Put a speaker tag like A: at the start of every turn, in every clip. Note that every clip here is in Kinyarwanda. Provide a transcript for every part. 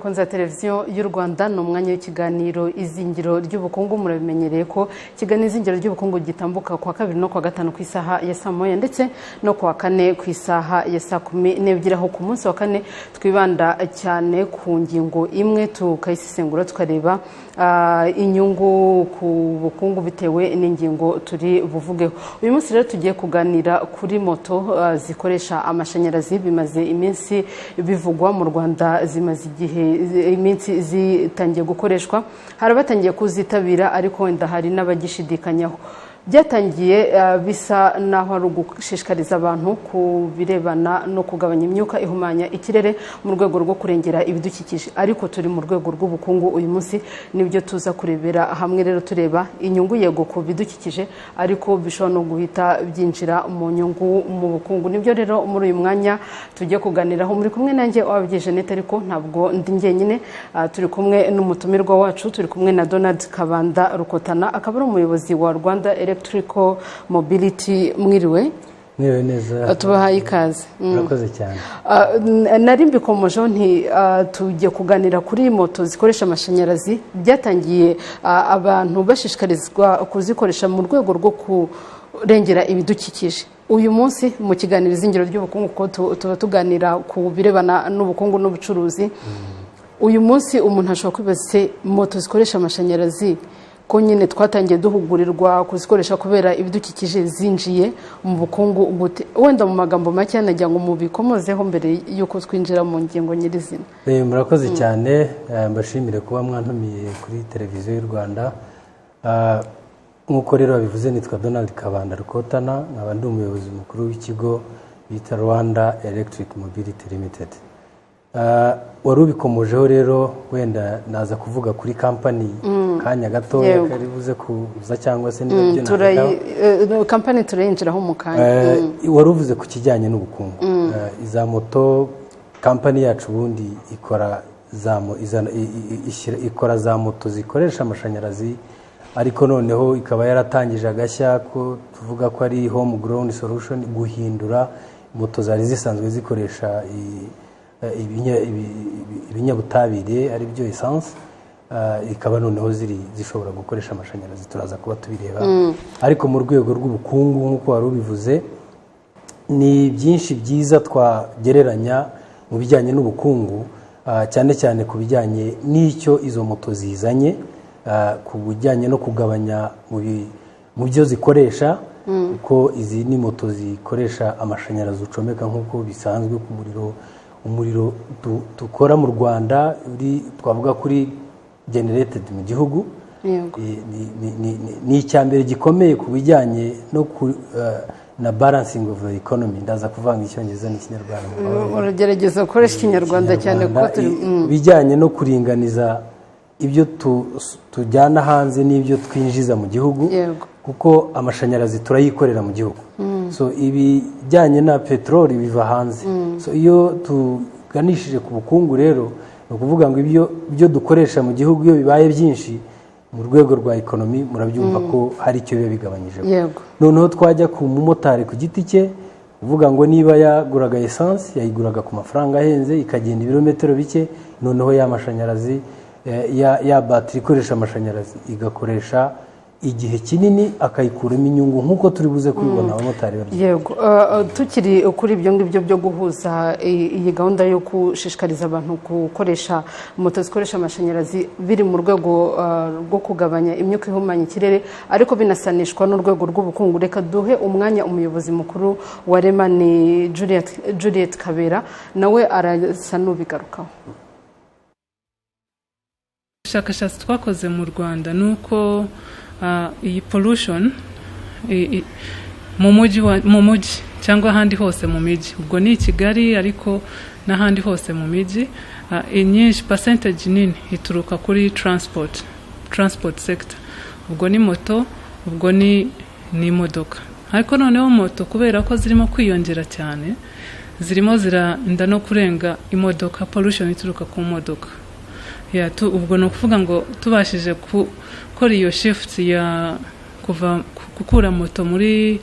A: bakunze ya televiziyo y'u Rwanda no mwanya w'ikiganiro izingiro ry'ubukungu murabimenyereye ko kiganiro izingiro ry'ubukungu gitambuka kwa kabiri no kwa gatanu ku isaha ya saa moya ndetse no kwa kane ku isaha ya saa 12 aho ku munsi wa kane twibanda cyane ku ngingo imwe tukayisesengura tukareba inyungu ku bukungu bitewe n'ingingo turi buvugeho. Uyu munsi rero tugiye kuganira kuri moto zikoresha amashanyarazi bimaze iminsi bivugwa mu Rwanda, zimaze igihe iminsi zitangiye gukoreshwa, hari batangiye kuzitabira ariko wenda hari n'abagishidikanyaho. Byatangiye bisa naho ari ugushishikariza abantu ku birebana no kugabanya imyuka ihumanya ikirere mu rwego rwo kurengera ibidukikije, ariko turi mu rwego rw'ubukungu. Uyu munsi nibyo tuza kurebera hamwe, rero tureba inyungu yego ku bidukikije ariko bishobora no guhita byinjira mu nyungu mu bukungu. Nibyo rero muri uyu mwanya tujye kuganiraho, muri kumwe nanjye wabye Jeanette, ariko ntabwo ndi njyenyine, turi kumwe n'umutumirwa wacu, turi kumwe na Donald Kabanda Rukotana, akaba ari umuyobozi wa Rwanda Electrical Mobility. Mwiriwe
B: neza,
A: tubahaye ikaze.
B: Murakoze cyane.
A: Nari mbikomojeho nti tujye kuganira kuri moto zikoresha amashanyarazi. Byatangiye abantu bashishikarizwa kuzikoresha mu rwego rwo kurengera ibidukikije. Uyu munsi mu kiganiro izingiro ry'ubukungu ko tuba tuganira ku birebana n'ubukungu n'ubucuruzi. Uyu munsi umuntu ashobora kwibaza moto zikoresha amashanyarazi ko nyine twatangiye duhugurirwa kuzikoresha kubera ibidukikije zinjiye mu bukungu gute? Wenda mu magambo make nagira ngo mubikomozeho mbere yuko twinjira mu ngingo nyirizina.
B: Murakoze cyane, mbashimire kuba mwantumiye kuri televiziyo y'u Rwanda. Nk'uko rero babivuze, nitwa Donald Kabanda Rukotana, nkaba ndi umuyobozi mukuru w'ikigo bita Rwanda Electric Mobility Limited. Wari ubikomojeho rero, wenda naza kuvuga kuri company kanya gato kari buze kuza cyangwa se nibyo
A: nakagaho company turayinjiraho mu kanya.
B: Wari uvuze ku kijyanye n'ubukungu. Iza moto company yacu bundi ikora za moto zikoresha amashanyarazi, ariko noneho ikaba yaratangije agashya ko tuvuga ko ari home grown solution, guhindura moto zari zisanzwe zikoresha ibinyabutabire ari byo essence, ikaba noneho zishobora gukoresha amashanyarazi. Turaza kuba tubireba, ariko mu rwego rw'ubukungu nk'uko wari ubivuze, ni byinshi byiza twagereranya mu bijyanye n'ubukungu, cyane cyane ku bijyanye n'icyo izo moto zizanye, ku bijyanye no kugabanya mu byo zikoresha, kuko izi ni moto zikoresha amashanyarazi ucomeka nk'uko bisanzwe ku umuriro dukora mu Rwanda twavuga kuri generated mu gihugu. Ni icyambere gikomeye ku bijyanye no na balancing of the economy. Ndaza kuvanga icyongereza n'ikinyarwanda.
A: Uragerageza gukoresha ikinyarwanda cyane ko
B: bijyanye no kuringaniza ibyo tujyana hanze n'ibyo twinjiza mu gihugu, kuko amashanyarazi turayikorera mu gihugu. So ibijyanye na petroli biva hanze. So iyo tuganishije ku bukungu rero, no kuvuga ngo ibyo dukoresha mu gihugu iyo bibaye byinshi mu rwego rwa economy, murabyumva ko hari icyo biba bigabanyije. Noneho twajya ku mumotari ku giti cye, uvuga ngo niba yaguraga essence yayiguraga ku mafaranga ahenze, ikagenda ibirometero bike, noneho ya mashanyarazi ya battery ikoresha amashanyarazi igakoresha igihe kinini, akayikuramo inyungu nk'uko turi buze kubibona abamotari babyo.
A: Yego, tukiri kuri ibyo ngibyo byo guhuza iyi gahunda yo gushishikariza abantu gukoresha moto zikoresha amashanyarazi biri mu rwego rwo kugabanya imyuka ihumanya ikirere, ariko binasanishwa n'urwego rw'ubukungu. Reka duhe umwanya umuyobozi mukuru wa REMA, ni Juliet Kabera, nawe arasa n'ubigarukaho.
C: Ubushakashatsi twakoze mu Rwanda nuko iyi pollution mu mujyi cyangwa ahandi hose mu mijyi, ubwo ni Kigali ariko n'ahandi hose mu mijyi, inyinshi percentage nini ituruka kuri transport sector. Ubwo ni moto, ubwo ni imodoka. Ariko noneho moto kubera ko zirimo kwiyongera cyane, zirimo ziranda no kurenga imodoka, pollution ituruka ku modoka. Ubwo no kuvuga ngo tubashije gukora iyo shift ya kuva gukura moto muri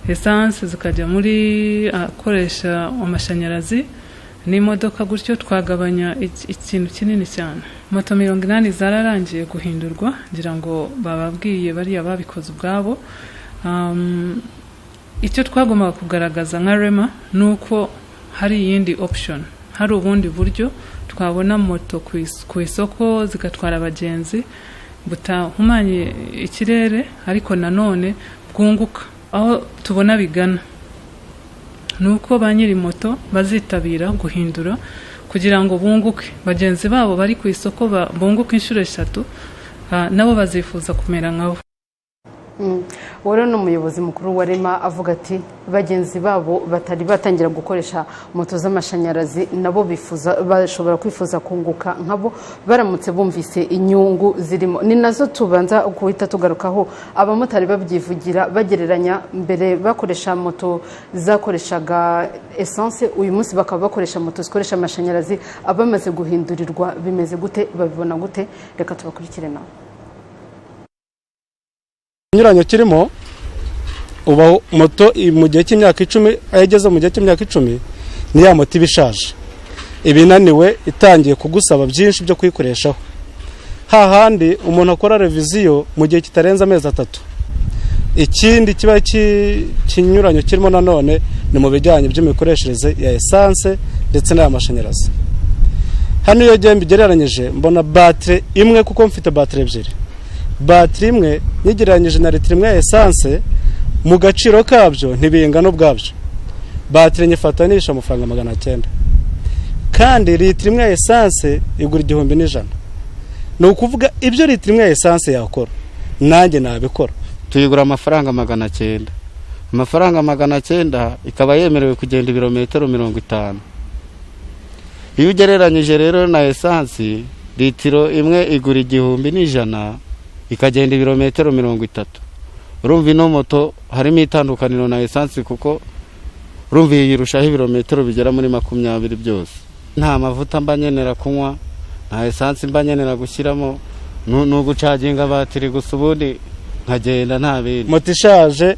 C: essence zikajya muri akoresha amashanyarazi, n'imodoka gutyo twagabanya ikintu kinini cyane. Moto 80 zararangiye guhindurwa, ngira ngo bababwiye bariya babikoze ubwabo. Icyo twagombaga kugaragaza nka Rema nuko hari iyindi option, hari ubundi buryo twabona moto ku isoko zigatwara abagenzi butahumanye ikirere ariko nanone bwunguka. Aho tubona bigana nuko ba nyiri moto bazitabira guhindura kugira ngo bunguke, bagenzi babo bari ku isoko bunguke inshuro 3, nabo bazifuza kumera nkabo.
A: Wari n'umuyobozi mukuru wa Rema avuga ati bagenzi babo batari batangira gukoresha moto z'amashanyarazi nabo bashobora kwifuza kunguka nkabo baramutse bumvise inyungu zirimo. Ni nazo tubanza guhita tugarukaho abamotari babyivugira bagereranya mbere bakoresha moto zakoreshaga essence, uyu munsi bakaba bakoresha moto zikoresha amashanyarazi. Abamaze guhindurirwa bimeze gute, babibona gute? Reka tubakurikire nawe.
D: Inyuranyo kirimo uba moto mu gihe cy'imyaka 10 ayigeze mu gihe cy'imyaka 10 ni ya moto ibishaje ibinaniwe itangiye kugusaba byinshi byo kwikoreshaho. Hahandi umuntu akora reviziyo mu gihe kitarenza amezi 3. Ikindi kiba kinyuranyo kirimo nanone ni mu bijyanye by'imikoreshereze ya essence ndetse n'amashanyarazi. Hano iyo gihe mbigereranyije mbona battery imwe kuko mfite battery ebyiri. Battery imwe nyigereranyije na litiro imwe ya essence mu gaciro kabyo ntibingana ubwabyo. Battery nyifatanisha amafaranga 900 kandi litiro imwe ya essence igura 1100. Ni ukuvuga ibyo litiro imwe ya essence yakora nanjye nabikora.
E: Tuyigura amafaranga 900. Amafaranga 900 ikaba yemerewe kugenda ibirometero 50. Iyo ugereranyije rero na essence litiro imwe igura 1100 ikagenda ibirometero 30. Urumva ino moto harimo itandukaniro na essence kuko urumva yirushaho ibirometero bigera muri 20 byose. Nta mavuta mbanyenera kunywa, nta essence mbanyenera gushyiramo, no gucaginga batiri gusa ubundi nkagenda nta bindi.
D: Moto ishaje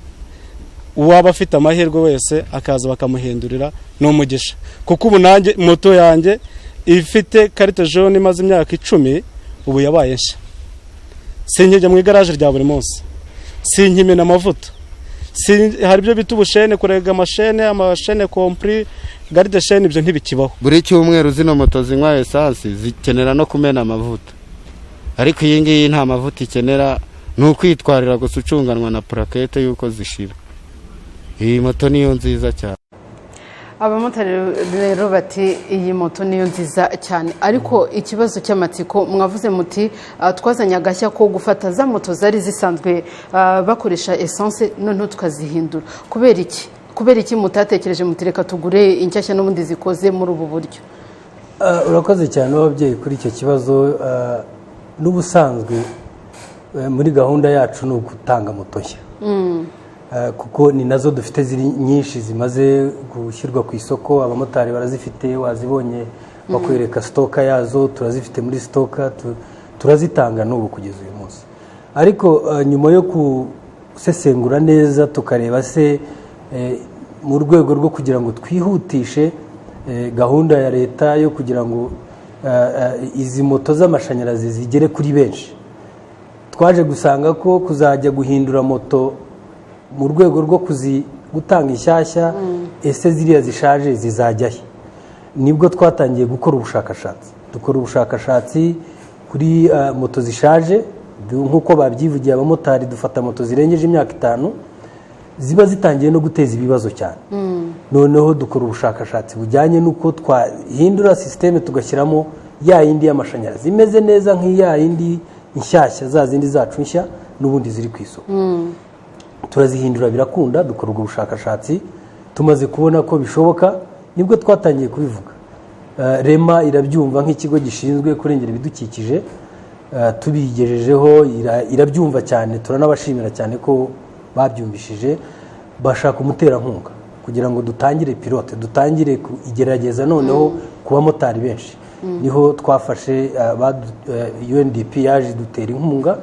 D: uwaba afite amahirwe wese akaza bakamuhindurira n'umugisha kuko ubu nanjye moto yanjye ifite carte jaune imaze imyaka 10 ubu yabaye nshya. Sinkijya mu igaraje rya buri munsi, sinkimena amavuta, hari byo bita ubushene kurega amashene compris garde chaine, ibyo ntibikibaho.
E: Buri cyumweru zino moto zinywa essence zikenera no kumena amavuta, ariko iyi ngiyi nta mavuta ikenera, n'ukwitwarira gusa ucunganwa na plaquette yuko zishira. Iyi moto niyo nziza cyane.
A: Abamotari rero bati iyi moto niyo nziza cyane, ariko ikibazo cy'amatsiko mwavuze muti twazanye agashya ko gufata za moto zari zisanzwe bakoresha essence none tukazihindura. Kubera iki mutatekereje mutireka tugure inshyashya n'ubundi zikoze muri ubu buryo?
B: Urakoze cyane ababyeyi kuri icyo kibazo. N'ubusanzwe muri gahunda yacu no gutanga moto nshya, kuko ni nazo dufite ziri nyinshi zimaze gushyirwa ku isoko. Abamotari barazifite, wazibonye bakwereka stoka yazo, turazifite muri stoka, turazitanga n'ubu kugeza uyu munsi. Ariko nyuma yo gusesengura neza tukareba se mu rwego rwo kugira ngo twihutishe gahunda ya leta yo kugira ngo izi moto z'amashanyarazi zigere kuri benshi, twaje gusanga ko kuzajya guhindura moto mu rwego rwo gutanga inshyashya ese ziriya zishaje zizajyahe. Nibwo twatangiye gukora ubushakashatsi kuri moto zishaje. Nk'uko babyivugiye abamotari dufata moto zirengeje imyaka 5 ziba zitangiye no guteza ibibazo cyane. Noneho dukora ubushakashatsi bujyanye n'uko twahindura systeme tugashyiramo ya yindi y'amashanyarazi imeze neza nk'iya yindi inshyashya, za zindi zacu nshya n'ubundi ziri ku isoko. Turazihindura birakunda, dukora ubushakashatsi, tumaze kubona ko bishoboka nibwo twatangiye kubivuga. Rema irabyumva nk'ikigo gishinzwe kurengera ibidukikije, tubigejejeho irabyumva cyane, turanabashimira cyane ko babyumvishije, bashaka umuterankunga kugira ngo dutangire pilote, dutangire igerageza noneho ku bamotari benshi. Niho twafashe UNDP yaje dutera inkunga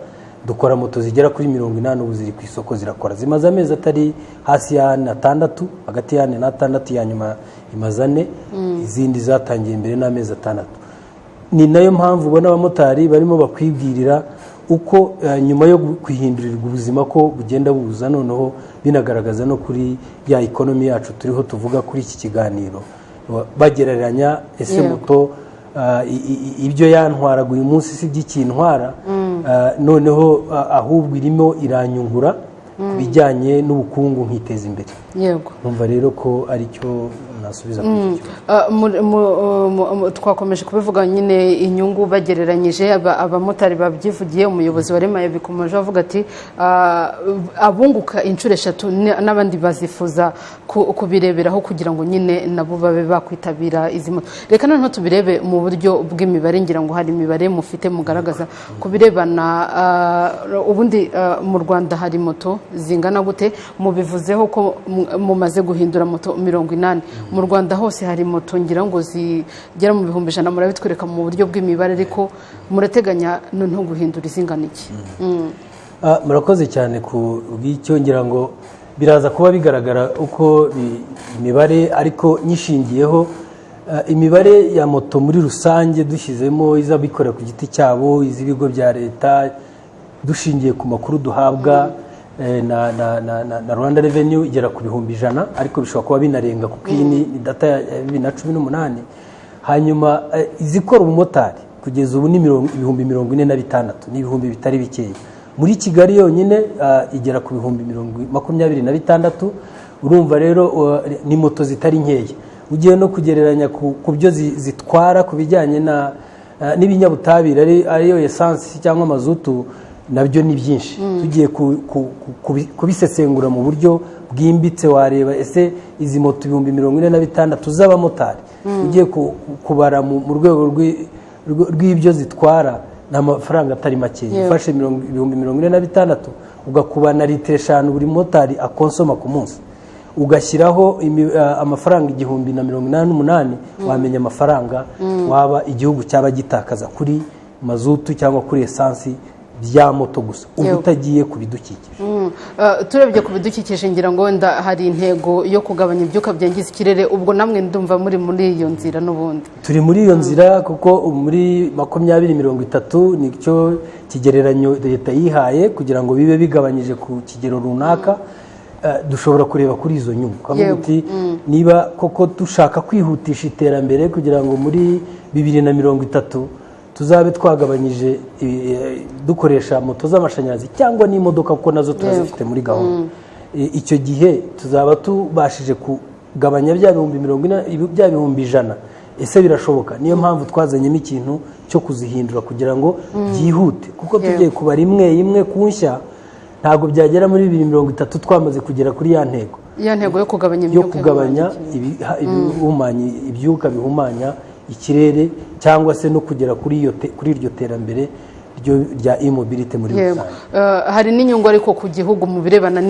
B: dukora moto zigera kuri 80 ubu ziri ku isoko zirakora, zimaze amezi atari hasi ya 6 hagati ya 4 na 6, ya nyuma imaze 4, izindi zatangiye imbere n'amezi 6. Ni nayo mpamvu ubona abamotari barimo bakwibwirira uko nyuma yo kwihindurirwa ubuzima ko bugenda buza, noneho binagaragaza no kuri ya ekonomi yacu turiho tuvuga kuri iki kiganiro, bagereranya ese moto ibyo yantwaraga uyu munsi si by'ikintwara, noneho ahubwo irimo iranyungura bijyanye n'ubukungu nkiteza imbere.
A: Yego,
B: numva rero ko ari cyo nasubiza kuri iki kibazo.
A: Twakomeje kubivuga nyine inyungu bagereranyije, abamotari babyivugiye, umuyobozi wa Rema yabikomeje avuga ati abunguka inshuro 3 n'abandi bazifuza kubireberaho kugira ngo nyine nabo babe bakwitabira izi moto. Reka noneho tubirebe mu buryo bw'imibare, ngira ngo hari imibare mufite mugaragaza kubirebana. Ubundi mu Rwanda hari moto zingana gute? Mubivuzeho ko mumaze guhindura moto 80. Mu Rwanda hose hari moto ngira ngo zigera mu 100,000, murabitwereka mu buryo bw'imibare, ariko murateganya noneho guhindura izingana iki?
B: Murakoze cyane ku bw'icyo, ngira ngo biraza kuba bigaragara uko imibare, ariko nyishingiyeho imibare ya moto muri rusange dushyizemo iz'abikorera ku giti cyabo, iz'ibigo bya leta, dushingiye ku makuru duhabwa na Rwanda Revenue igera ku 100,000, ariko bishobora kuba binarenga kuko iyi ni data ya 2018. Hanyuma izikora umumotari kugeza ubu ni 46,000, ni ibihumbi bitari bikeya. Muri Kigali yonyine igera ku 26,000. Urumva rero ni moto zitari nkeya, ugiye no kugereranya ku byo zitwara ku bijyanye n'ibinyabutabire ariyo essence cyangwa mazutu, nabyo ni byinshi. Tugiye kubisesengura mu buryo bwimbitse, wareba ese izi moto 46,000 z'abamotari ugiye kubara mu rwego rw'ibyo zitwara, n'amafaranga atari makeya. Ufashe 46,000 ugakubana litiro 5 buri motari akonsoma ku munsi, ugashyiraho amafaranga 1,088, wamenya amafaranga waba igihugu cyaba gitakaza kuri mazutu cyangwa kuri esansi bya moto gusa, ubu utagiye ku bidukikije.
A: Turebye ku bidukikije, ngira ngo wenda hari intego yo kugabanya ibyuka byangiza ikirere, ubwo namwe ndumva muri iyo nzira. N'ubundi
B: turi muri iyo nzira, kuko muri 2030 nicyo kigereranyo leta yihaye kugira ngo bibe bigabanyije ku kigero runaka. Dushobora kureba kuri izo nyungu, kavuga uti niba koko dushaka kwihutisha iterambere kugira ngo muri 2030 tuzabe twagabanyije dukoresha moto z'amashanyarazi cyangwa n'imodoka, kuko nazo turazifite muri gahunda. Icyo gihe tuzaba tubashije kugabanya bya 100,000. Ese birashoboka? Niyo mpamvu twazanyemo ikintu cyo kuzihindura kugira ngo byihute, kuko tugiye kubara imwe ku nshya, ntabwo byagera muri 2030 twamaze kugera kuri ya ntego
A: yo kugabanya
B: ibyuka bihumanya ikirere, cyangwa se no kugera kuri iryo terambere rya e-mobility muri rusange.
A: Hari n'inyungu ariko ku gihugu mu birebana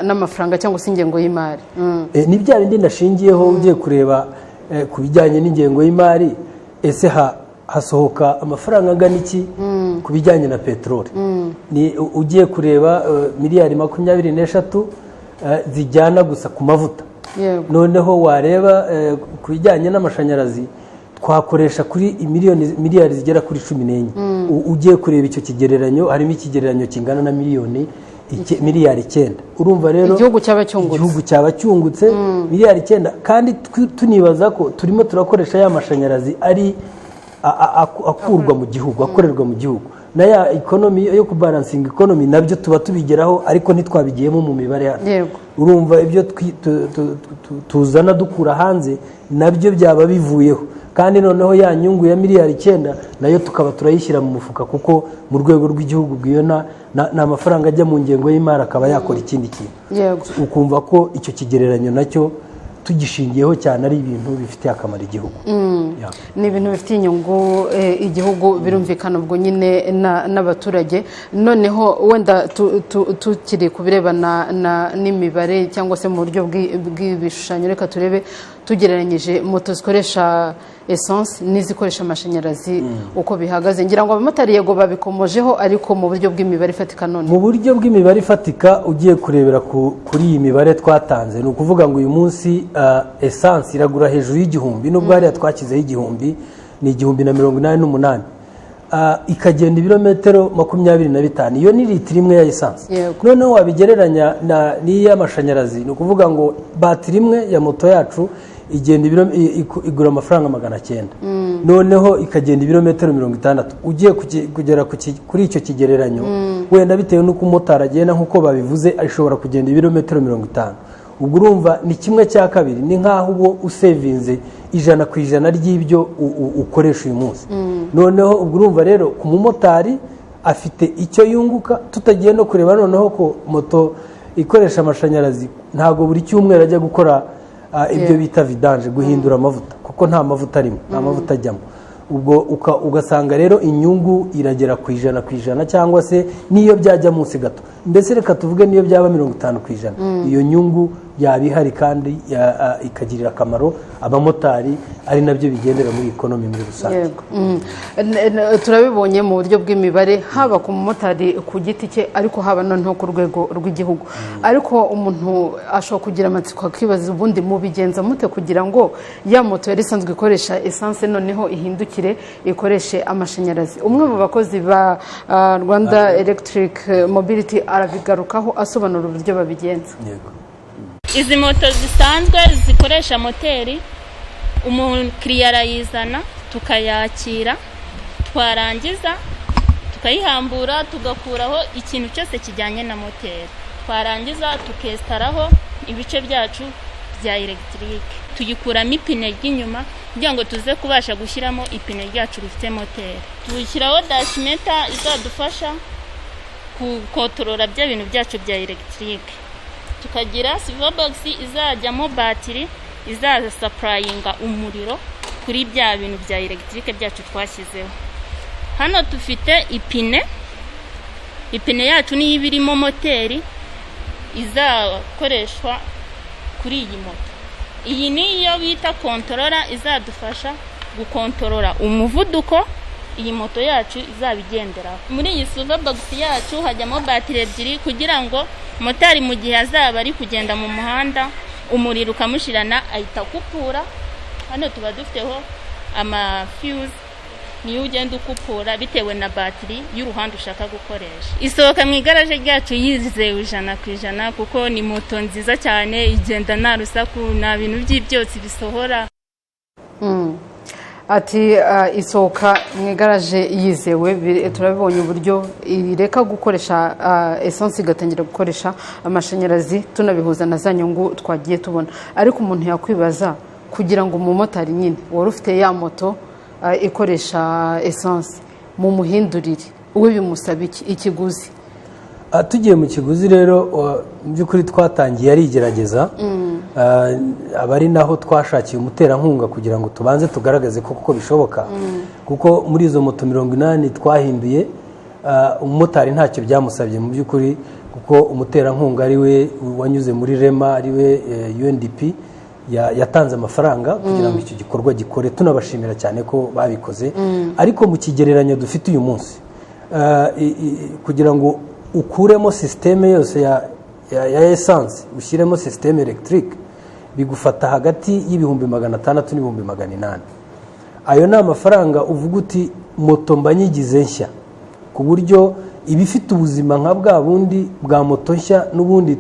A: n'amafaranga cyangwa se ingengo y'imari.
B: Ni bya bindi ndashingiyeho, ugiye kureba ku bijyanye n'ingengo y'imari, ese hasohoka amafaranga angana iki ku bijyanye na peteroli? Ugiye kureba miliyari 23 zijyana gusa ku mavuta. Noneho wareba ku bijyanye n'amashanyarazi, twakoresha kuri miliyari zigera kuri 14. Ugiye kureba icyo kigereranyo, harimo ikigereranyo kingana na miliyari 9. Urumva rero
A: igihugu
B: cyaba cyungutse miliyari 9, kandi tunibaza ko turimo turakoresha ya mashanyarazi ari akurwa mu gihugu, akorerwa mu gihugu, na ya ekonomi yo kubalansinga ekonomi nabyo tuba tubigeraho, ariko ntitwabigiyemo mu mibare yacu. Urumva ibyo tuzana dukura hanze nabyo byaba bivuyeho, kandi noneho ya nyungu ya miliyari 9 nayo tukaba turayishyira mu mufuka, kuko mu rwego rw'igihugu bwiyona n'amafaranga ajya mu ngengo y'imari akaba yakora ikindi kintu. Ukumva ko icyo kigereranyo nacyo tugishingiyeho cyane ari ibintu bifitiye akamaro igihugu.
A: Ni ibintu bifitiye inyungu igihugu, birumvikana ubwo nyine n'abaturage. Noneho wenda tukiri kubirebana n'imibare cyangwa se mu buryo bw'ibishushanyo, reka turebe tugereranyije moto zikoresha essence n'izikoresha amashanyarazi uko bihagaze ngira ngo abamotari yego babikomojeho ariko mu buryo bw'imibare ifatika none
B: mu buryo bw'imibare ifatika ugiye kurebera kuri iyi mibare twatanze ni ukuvuga ngo uyu munsi essence iragura hejuru y'igihumbi nubwo hariya twakizeho igihumbi ni 188 ikagenda ibirometero 25 iyo ni litiro imwe ya essence noneho wabigereranya n'iy'amashanyarazi ni ukuvuga ngo batiri imwe ya moto yacu igenda igura amafaranga 900 noneho ikagenda ibirometero 60 ugiye kugera kuri icyo kigereranyo wenda bitewe n'uko umumotari agenda nk'uko babivuze ashobora kugenda ibirometero 50 ubwo urumva ni kimwe cya kabiri ni nk'aho uba usevinze 100% ry'ibyo ukoresha uyu munsi noneho ubwo urumva rero ku mumotari afite icyo yunguka tutagiye no kureba noneho ko moto ikoresha amashanyarazi ntago buri cyumweru ajya gukora ibyo bita vidange guhindura amavuta kuko nta mavuta arimo nta mavuta ajyamo ubwo ugasanga rero inyungu iragera ku 100% cyangwa se niyo byajya munsi gato mbese reka tuvuge niyo byaba 50% iyo nyungu yabihari kandi ikagirira akamaro abamotari ari nabyo bigendera muri economy muri rusange
A: turabibonye mu buryo bw'imibare haba ku mumotari ku giti cye ariko haba noneho ku rwego rw'igihugu ariko umuntu ashobora kugira amatsiko akibaza ubundi mubigenza mute kugira ngo ya moto yari isanzwe ikoresha essence noneho ihindukire ikoreshe amashanyarazi umwe mu bakozi ba Rwanda Electric Mobility arabigarukaho asobanura uburyo babigenza
F: izi moto zisanzwe zikoresha moteri umukiriya arayizana tukayakira twarangiza tukayihambura tugakuraho ikintu cyose kijyanye na moteri twarangiza tukestaraho ibice byacu bya electric tuyikuramo ipine ry'inyuma kugira ngo tuze kubasha gushyiramo ipine ryacu rifite moteri tuyishyiraho dashmeter izadufasha kukontorora bya bintu byacu bya electric tukagira silver box izajyamo batiri izaza supplyinga umuriro kuri bya bintu bya electric byacu twashyizeho hano dufite ipine yacu niyo ibirimo moteri izakoreshwa kuri iyi moto iyi niyo bita controller izadufasha gukontorora umuvuduko iyi moto yacu izabigendera muri iyi silver box yacu hajyamo batiri ebyiri kugira ngo motari mu gihe azaba ari kugenda mu muhanda umuriro ukamushirana ahita kupura hano tuba dufiteho ama fuse niyo ugenda ukupura bitewe na batiri y'uruhande ushaka gukoresha isohoka mu igaraje ryacu yizewe 100% kuko ni moto nziza cyane igenda nta rusaku nta bintu by'ibyotsi bisohora
A: ati isohoka mu igaraje yizewe turabibonye uburyo ireka gukoresha essence igatangira gukoresha amashanyarazi tunabihuza na za nyungu twagiye tubona ariko umuntu yakwibaza kugira ngo umumotari nyine wari ufite ya moto ikoresha essence mu muhindurire uwe bimusaba ikiguzi
B: tugiye mu kiguzi rero by'ukuri twatangiye ari igerageza abari naho twashakiye umuterankunga kugira ngo tubanze tugaragaze ko kuko bishoboka kuko muri izo moto 80 twahinduye umumotari ntacyo byamusabye mu by'ukuri kuko umuterankunga ari we wanyuze muri rema ari we UNDP yatanze amafaranga kugira ngo icyo gikorwa gikore tunabashimira cyane ko babikoze ariko mu kigereranyo dufite uyu munsi kugira ngo ukuremo systeme yose ya essence ushyiremo systeme electric bigufata hagati y'ibihumbi 600 n'ibihumbi 800 ayo ni amafaranga uvuga uti moto mbanyigize nshya ku buryo ibifite ubuzima nka bwa bundi bwa moto nshya n'ubundi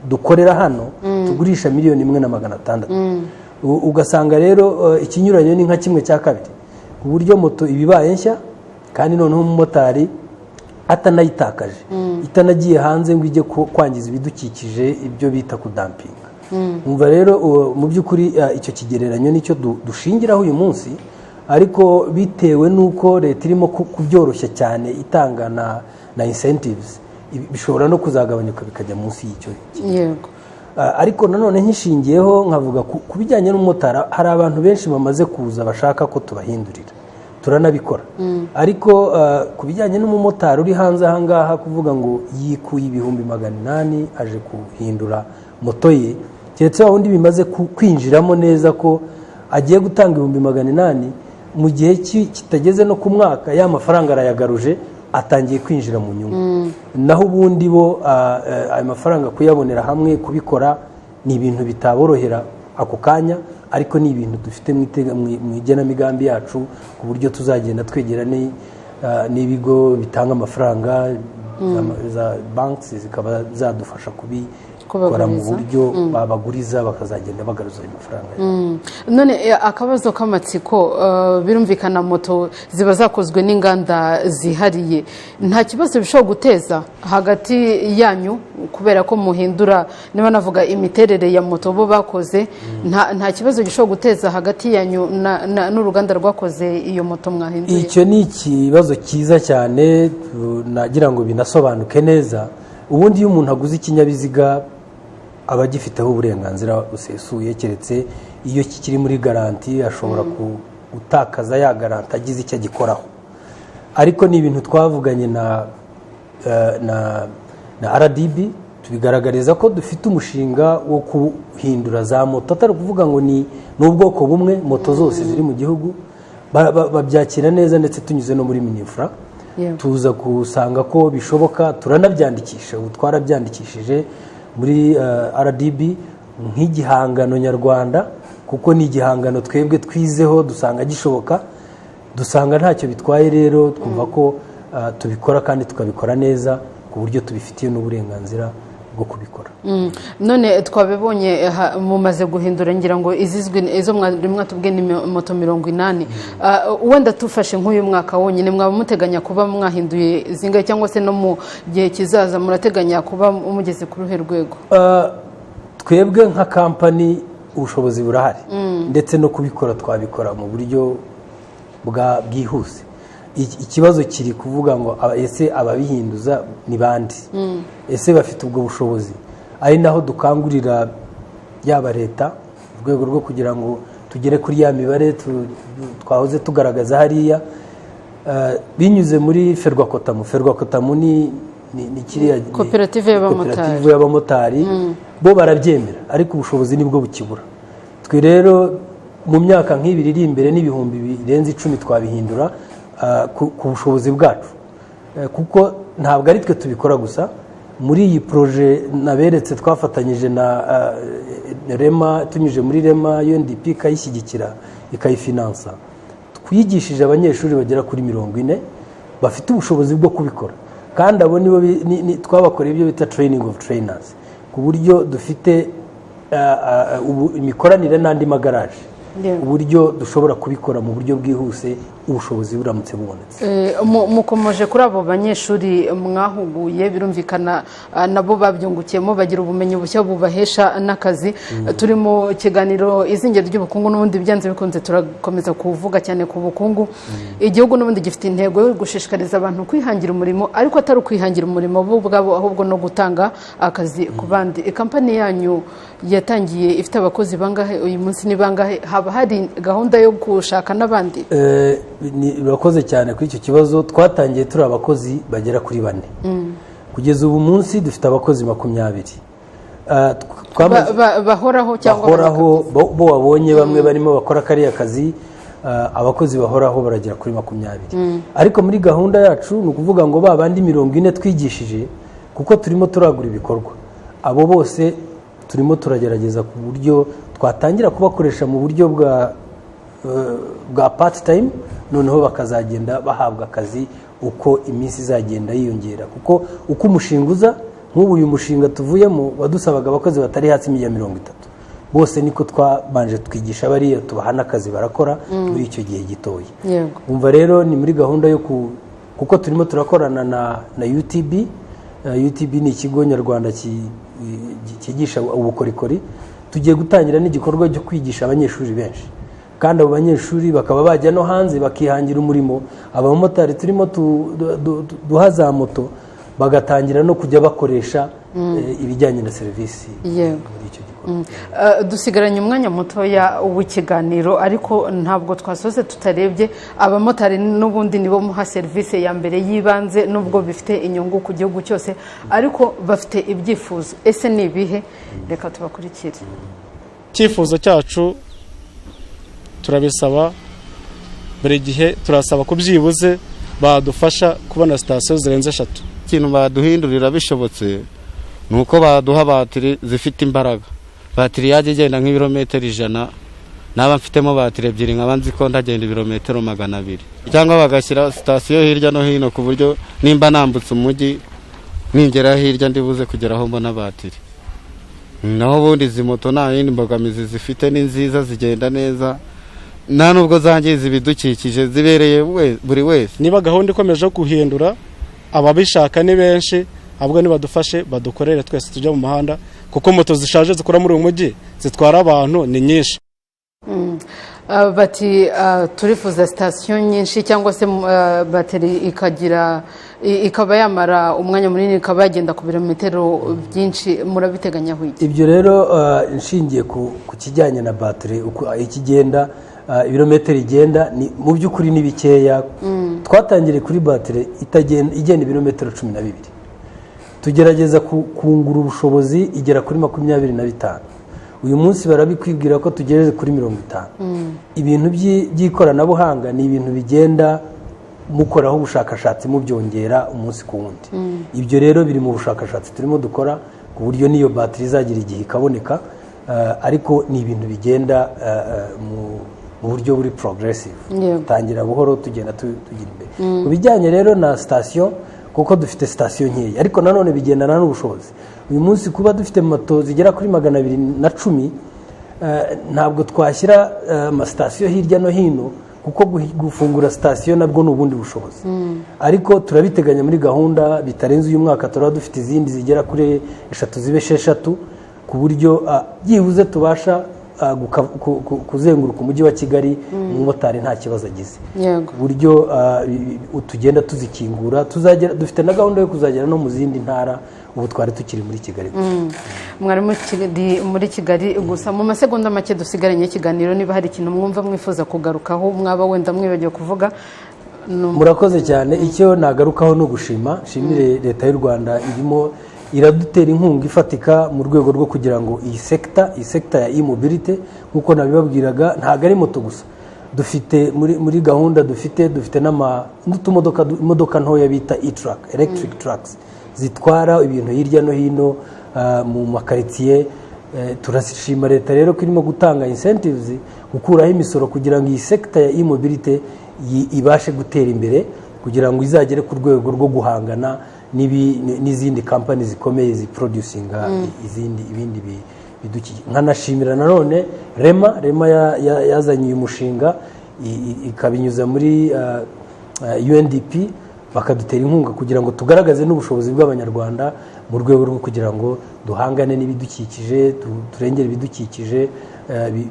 B: dukorera hano tugurisha 1,600,000 ugasanga rero ikinyuranyo ni nka kimwe cya kabiri ku buryo moto ibibaye nshya kandi noneho umumotari atanayitakaje itanagiye hanze ngo ijye kwangiza ibidukikije ibyo bita kudampinga umva rero mu by'ukuri icyo kigereranyo nicyo dushingiraho uyu munsi ariko bitewe n'uko leta irimo kubyoroshya cyane itanga na incentives bishobora no kuzagabanyuka bikajya munsi y'icyo
A: yego
B: ariko nanone nkishingiyeho nkavuga ku bijyanye n'umumotari hari abantu benshi bamaze kuza bashaka ko tubahindurira turanabikora ariko ku bijyanye n'umumotari uri hanze ahangaha kuvuga ngo yikuye ibihumbi 800 aje kuhindura moto ye keretse wundi bimaze kwinjiramo neza ko agiye gutanga 800 mu gihe kitageze no ku mwaka ya mafaranga arayagaruje atangiye kwinjira mu nyungu. Naho ubundi bo ayo mafaranga kuyabonera hamwe kubikora ni ibintu bitaborohera ako kanya, ariko ni ibintu dufite mu igenamigambi yacu ku buryo tuzagenda twegera n'ibigo bitanga amafaranga za banks zikaba zadufasha kubikora mu buryo babaguriza bakazagenda bagaruza ayo mafaranga.
A: None akabazo k'amatsiko, birumvikana moto ziba zakozwe n'inganda zihariye, nta kibazo bishobora guteza hagati yanyu kubera ko muhindura, niba navuga imiterere ya moto bo bakoze, nta kibazo gishobora guteza hagati yanyu n'uruganda rwakoze iyo moto mwahinduye?
B: Icyo ni ikibazo cyiza cyane, nagira ngo binasobanuke neza. Ubundi iyo umuntu aguze ikinyabiziga aba agifiteho uburenganzira busesuye, keretse iyo kikiri muri garanti ashobora gutakaza ya garanti agize icyo agikoraho. Ariko ni ibintu twavuganye na RDB, tubigaragariza ko dufite umushinga wo kuhindura za moto, atari kuvuga ngo ni ubwoko bumwe, moto zose ziri mu gihugu babyakira neza, ndetse tunyuze no muri Minifra tuza kusanga ko bishoboka, turanabyandikisha. Ubu twarabyandikishije muri RDB nk'igihangano nyarwanda, kuko ni igihangano twebwe twizeho dusanga gishoboka, dusanga ntacyo bitwaye. Rero twumva ko tubikora kandi tukabikora neza ku buryo tubifitiye n'uburenganzira bwo kubikora.
A: None twabibonye mumaze guhindura, ngira ngo izizwi izo mwatubwiye ni moto 80. Wenda tufashe nk'uyu mwaka wonyine, mwaba muteganya kuba mwahinduye zingahe, cyangwa se no mu gihe kizaza murateganya kuba mugeze ku ruhe rwego?
B: Twebwe nka kampani ubushobozi burahari, ndetse no kubikora twabikora mu buryo bwihuse. Ikibazo kiri kuvuga ngo ese ababihinduza ni bandi, ese bafite ubwo bushobozi? Ari naho dukangurira yaba leta urwego rwo kugira ngo tugere kuri ya mibare twahoze tugaragaza hariya, binyuze muri Ferwakotamu ni kiriya
A: koperative
B: y'abamotari, bo barabyemera, ariko ubushobozi nibwo bukibura. Twe rero mu myaka nk'ibiri iri imbere n'ibihumbi birenze 10 twabihindura ku bushobozi bwacu, kuko ntabwo ari twe tubikora gusa. Muri iyi proje naberetse twafatanyije na Rema, tunyuje muri Rema UNDP ikayishyigikira ikayifinansa, twigishije abanyeshuri bagera kuri 40 bafite ubushobozi bwo kubikora, kandi abo nibo twabakoreye ibyo bita training of trainers, ku buryo dufite imikoranire n'andi magaraje, uburyo dushobora kubikora mu buryo bwihuse ubushobozi buramutse bubonetse.
A: Mukomeje kuri abo banyeshuri mwahuguye, birumvikana nabo babyungukiyemo, bagira ubumenyi bushya bubahesha n'akazi. Turi mu kiganiro izingiro ry'ubukungu, n'ubundi byanze bikunze turakomeza kuvuga cyane ku bukungu. Igihugu n'ubundi gifite intego yo gushishikariza abantu kwihangira umurimo, ariko atari ukwihangira umurimo bo ubwabo, ahubwo no gutanga akazi ku bandi. Kampani yanyu yatangiye ifite abakozi bangahe? Uyu munsi ni bangahe? Haba hari gahunda yo gushaka n'abandi?
B: Urakoze cyane kuri icyo kibazo. Twatangiye turi abakozi bagera kuri 4. Kugeza ubu munsi dufite abakozi 20.
A: Bahoraho cyangwa
B: bahoraho, bo wabonye bamwe barimo bakora kariya kazi, abakozi bahoraho baragera kuri 20. Ariko muri gahunda yacu ni ukuvuga ngo babandi 40 twigishije, kuko turimo turagura ibikorwa, abo bose turimo turagerageza ku buryo twatangira kubakoresha mu buryo bwa part time, noneho bakazagenda bahabwa akazi uko iminsi izagenda yiyongera, kuko uko umushinga uza, nk'ubu uyu mushinga tuvuyemo wadusabaga abakozi batari hasi ya 30, bose niko twabanje twigisha bariya, tubaha n'akazi barakora muri icyo gihe gitoya. Umva rero ni muri gahunda yo kuko turimo turakorana na UTB. UTB ni ikigo nyarwanda cyigisha ubukorikori. Tugiye gutangira n'igikorwa cyo kwigisha abanyeshuri benshi, kandi abo banyeshuri bakaba bajya no hanze bakihangira umurimo. Abamotari turimo duha za moto bagatangira no kujya bakoresha ibijyanye na serivisi muri icyo gikorwa.
A: Dusigaranye umwanya mutoya w'ikiganiro, ariko ntabwo twasoze tutarebye abamotari. N'ubundi nibo muha serivisi ya mbere y'ibanze, nubwo bifite inyungu ku gihugu cyose, ariko bafite ibyifuzo. Ese ni ibihe? Reka tubakurikire.
D: Icyifuzo cyacu turabisaba buri gihe, turasaba ko byibuze badufasha kubona sitasiyo zirenze 3.
E: Ikintu baduhindurira bishobotse nuko baduha batiri zifite imbaraga. Batiri yaje igenda nk'ibirometero 100, naba mfitemo batiri ebyiri nkaba nzi ko ndagenda ibirometero 200, cyangwa bagashyira sitasiyo hirya no hino ku buryo nimba nambutse umujyi ningera hirya ndibuze kugeraho mbona batiri. Naho ubundi izi moto nta yindi mbogamizi zifite, ni nziza, zigenda neza, nta nubwo zangiza ibidukikije, zibereye buri wese.
D: Niba gahunda ikomeje guhindura, ababishaka ni benshi, ahubwo nibadufashe badukorere twese tujya mu muhanda, kuko moto zishaje zikora muri uyu mujyi zitwara abantu ni nyinshi.
A: Bati turifuza sitasiyo nyinshi cyangwa se bateri ikaba yamara umwanya munini, ikaba yagenda ku birometero byinshi, murabiteganya iki?
B: Ibyo rero inshingiye ku kijyanye na bateri uko ikigenda, ibirometero igenda mu by'ukuri ni bikeya. Twatangiriye kuri bateri igenda ibirometero 12, tugerageza kungura ubushobozi igera kuri 25. Uyu munsi barabikwibwira ko tugejeje kuri 50. Ibintu by'ikoranabuhanga ni ibintu bigenda mukoraho ubushakashatsi mubyongera umunsi ku wundi. Ibyo rero biri mu bushakashatsi turimo dukora ku buryo niyo bateri izagira igihe ikaboneka, ariko ni ibintu bigenda mu buryo buri progressive, tangira buhoro tugenda tugira imbere. Ku bijyanye rero na sitasiyo, kuko dufite sitasiyo nkeya, ariko nanone bigendana n'ubushobozi. Uyu munsi kuba dufite moto zigera kuri 210, ntabwo twashyira amasitasiyo hirya no hino, kuko gufungura sitasiyo nabwo ni ubundi bushobozi. Ariko turabiteganya muri gahunda, bitarenze uyu mwaka turaba dufite izindi zigera kuri 3 zibe 6, ku buryo byibuze tubasha kuzenguruka umujyi wa Kigali umumotari nta kibazo agize. Buryo tugenda tuzikingura, dufite na gahunda yo kuzagera no mu zindi ntara. Ubu twari tukiri muri Kigali.
A: Mwari muri Kigali gusa. Mu masegonda make dusigaranye ikiganiro, niba hari ikintu mwumva mwifuza kugarukaho, mwaba wenda mwibagiwe kuvuga.
B: Murakoze cyane. Icyo nagarukaho no gushima, shimire leta y'u Rwanda irimo iradutera inkunga ifatika mu rwego rwo kugira ngo iyi sekta ya e-mobility, nkuko nabibabwiraga, ntago ari moto gusa. Dufite muri gahunda dufite n'utumodoka ntoya bita e-truck, electric trucks, zitwara ibintu hirya no hino mu makaritsiye. Turashima leta rero ko irimo gutanga incentives, gukuraho imisoro kugira ngo iyi sekta ya e-mobility ibashe gutera imbere, kugira ngo izagere ku rwego rwo guhangana n'izindi company zikomeye ziproducinga ibindi bidukikije. Nkanashimira nanone Rema yazanye uyu mushinga, ikabinyuza muri UNDP, bakadutera inkunga kugira ngo tugaragaze n'ubushobozi bw'Abanyarwanda mu rwego rwo kugira ngo duhangane n'ibidukikije, turengere ibidukikije,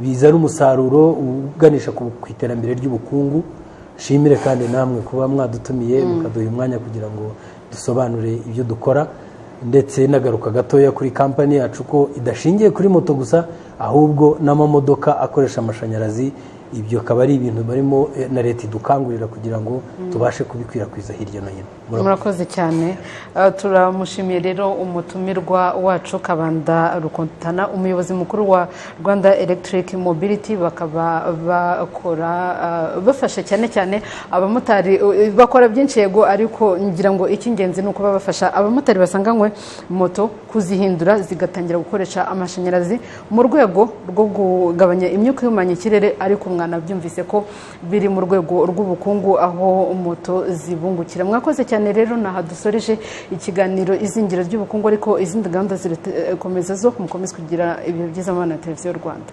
B: bizana umusaruro uganisha ku iterambere ry'ubukungu. Shimire kandi namwe kuba mwadutumiye mukaduha umwanya kugira ngo dusobanure ibyo dukora, ndetse nagaruka gatoya kuri kampani yacu ko idashingiye kuri moto gusa, ahubwo n'amamodoka akoresha amashanyarazi. Ibyo akaba ari ibintu barimo na leta idukangurira kugira ngo tubashe kubikwirakwiza hirya no hino.
A: Murakoze cyane. Turamushimiye rero umutumirwa wacu Kabanda Rukontana, umuyobozi mukuru wa Rwanda Electric Mobility. Bakaba bafasha cyane abamotari, bakora byinshi yego, ariko ngira ngo icy'ingenzi ni uko babafasha abamotari basanganywe moto kuzihindura zigatangira gukoresha amashanyarazi mu rwego rwo kugabanya imyuka ihumanya ikirere. Ariko mwanabyumvise ko biri mu rwego rw'ubukungu aho moto zibungukira. Mwakoze cyane rero, naha dusoreje ikiganiro izingiro ry'ubukungu, ariko izindi gahunda zirakomeza zo mukomeze kugira ibihe byiza na televiziyo Rwanda.